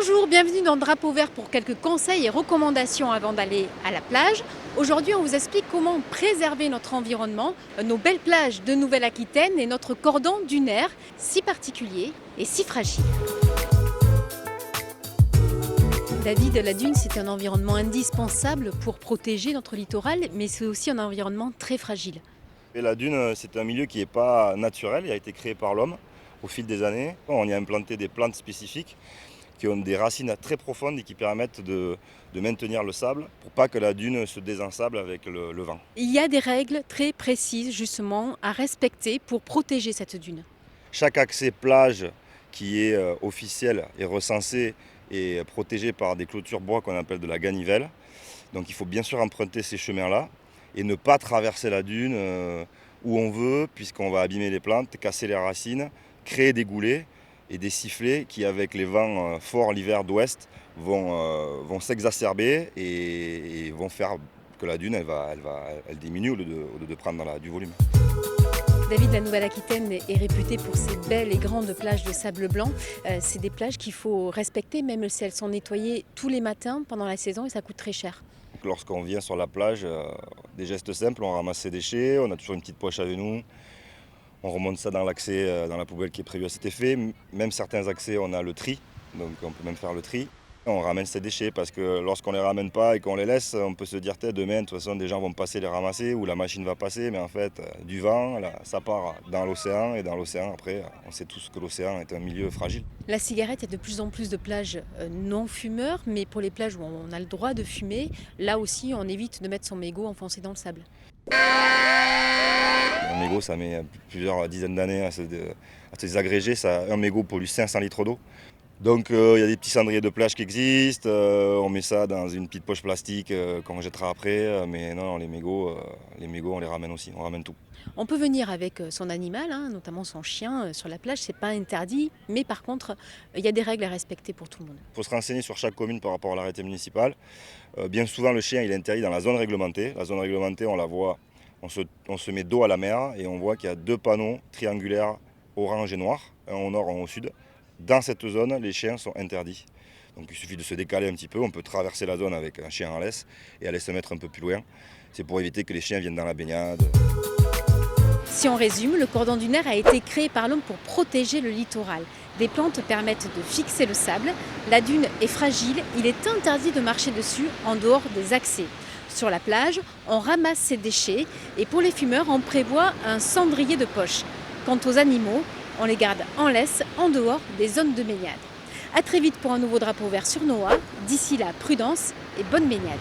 Bonjour, bienvenue dans Drapeau Vert pour quelques conseils et recommandations avant d'aller à la plage. Aujourd'hui, on vous explique comment préserver notre environnement, nos belles plages de Nouvelle-Aquitaine et notre cordon dunaire, si particulier et si fragile. David, la dune, c'est un environnement indispensable pour protéger notre littoral, mais c'est aussi un environnement très fragile. Et la dune, c'est un milieu qui n'est pas naturel, il a été créé par l'homme au fil des années. On y a implanté des plantes spécifiques qui ont des racines très profondes et qui permettent de maintenir le sable pour pas que la dune se désensable avec le vent. Il y a des règles très précises justement à respecter pour protéger cette dune. Chaque accès plage qui est officiel est recensé et protégé par des clôtures bois qu'on appelle de la ganivelle. Donc il faut bien sûr emprunter ces chemins-là et ne pas traverser la dune où on veut, puisqu'on va abîmer les plantes, casser les racines, créer des goulets et des sifflets qui, avec les vents forts l'hiver d'ouest, vont s'exacerber et vont faire que la dune elle diminue au lieu de prendre du volume. David, la Nouvelle-Aquitaine est réputée pour ses belles et grandes plages de sable blanc. C'est des plages qu'il faut respecter, même si elles sont nettoyées tous les matins pendant la saison et ça coûte très cher. Donc, lorsqu'on vient sur la plage, des gestes simples, on ramasse ses déchets, on a toujours une petite poche avec nous, on remonte ça dans l'accès, dans la poubelle qui est prévue à cet effet. Même certains accès, on a le tri, donc on peut même faire le tri. On ramène ces déchets parce que lorsqu'on les ramène pas et qu'on les laisse, on peut se dire demain, de toute façon, des gens vont passer les ramasser ou la machine va passer, mais en fait, du vent, là, ça part dans l'océan et dans l'océan, après, on sait tous que l'océan est un milieu fragile. La cigarette, il y a de plus en plus de plages non fumeurs, mais pour les plages où on a le droit de fumer, là aussi, on évite de mettre son mégot enfoncé dans le sable. Un mégot, ça met plusieurs dizaines d'années à se désagréger. Un mégot pollue 500 litres d'eau. Donc il y a des petits cendriers de plage qui existent, on met ça dans une petite poche plastique qu'on jettera après, mais non, les mégots on les ramène aussi, on ramène tout. On peut venir avec son animal, notamment son chien, sur la plage, c'est pas interdit, mais par contre, il y a des règles à respecter pour tout le monde. Il faut se renseigner sur chaque commune par rapport à l'arrêté municipal. Bien souvent, le chien il est interdit dans la zone réglementée. La zone réglementée, on la voit, on se met dos à la mer et on voit qu'il y a deux panneaux triangulaires orange et noir, un au nord, un au sud. Dans cette zone, les chiens sont interdits. Donc il suffit de se décaler un petit peu, on peut traverser la zone avec un chien en laisse et aller se mettre un peu plus loin. C'est pour éviter que les chiens viennent dans la baignade. Si on résume, le cordon dunaire a été créé par l'homme pour protéger le littoral. Des plantes permettent de fixer le sable. La dune est fragile, il est interdit de marcher dessus en dehors des accès. Sur la plage, on ramasse ses déchets et pour les fumeurs, on prévoit un cendrier de poche. Quant aux animaux, on les garde en laisse, en dehors des zones de baignade. A très vite pour un nouveau drapeau vert sur NOAA. D'ici là, prudence et bonne baignade.